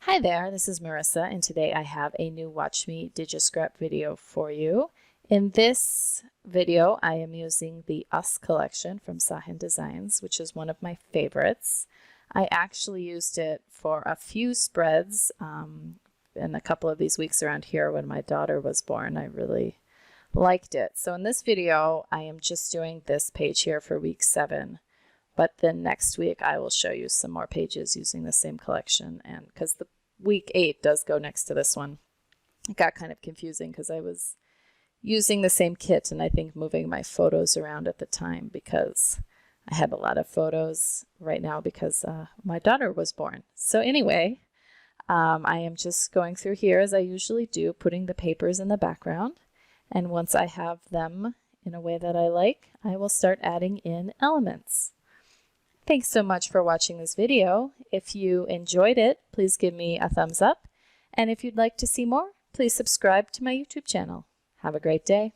Hi there, this is Marissa, and today I have a new Watch Me DigiScrap video for you. In this video, I am using the Us collection from Sahin Designs, which is one of my favorites. I actually used it for a few spreads in a couple of these weeks around here when my daughter was born. I really liked it. So in this video, I am just doing this page here for week 7. But then next week I will show you some more pages using the same collection, and because the week 8 does go next to this one. It got kind of confusing because I was using the same kit and I think moving my photos around at the time because I had a lot of photos right now because my daughter was born. So anyway, I am just going through here as I usually do, putting the papers in the background, and once I have them in a way that I like, I will start adding in elements. Thanks so much for watching this video. If you enjoyed it, please give me a thumbs up. And if you'd like to see more, please subscribe to my YouTube channel. Have a great day.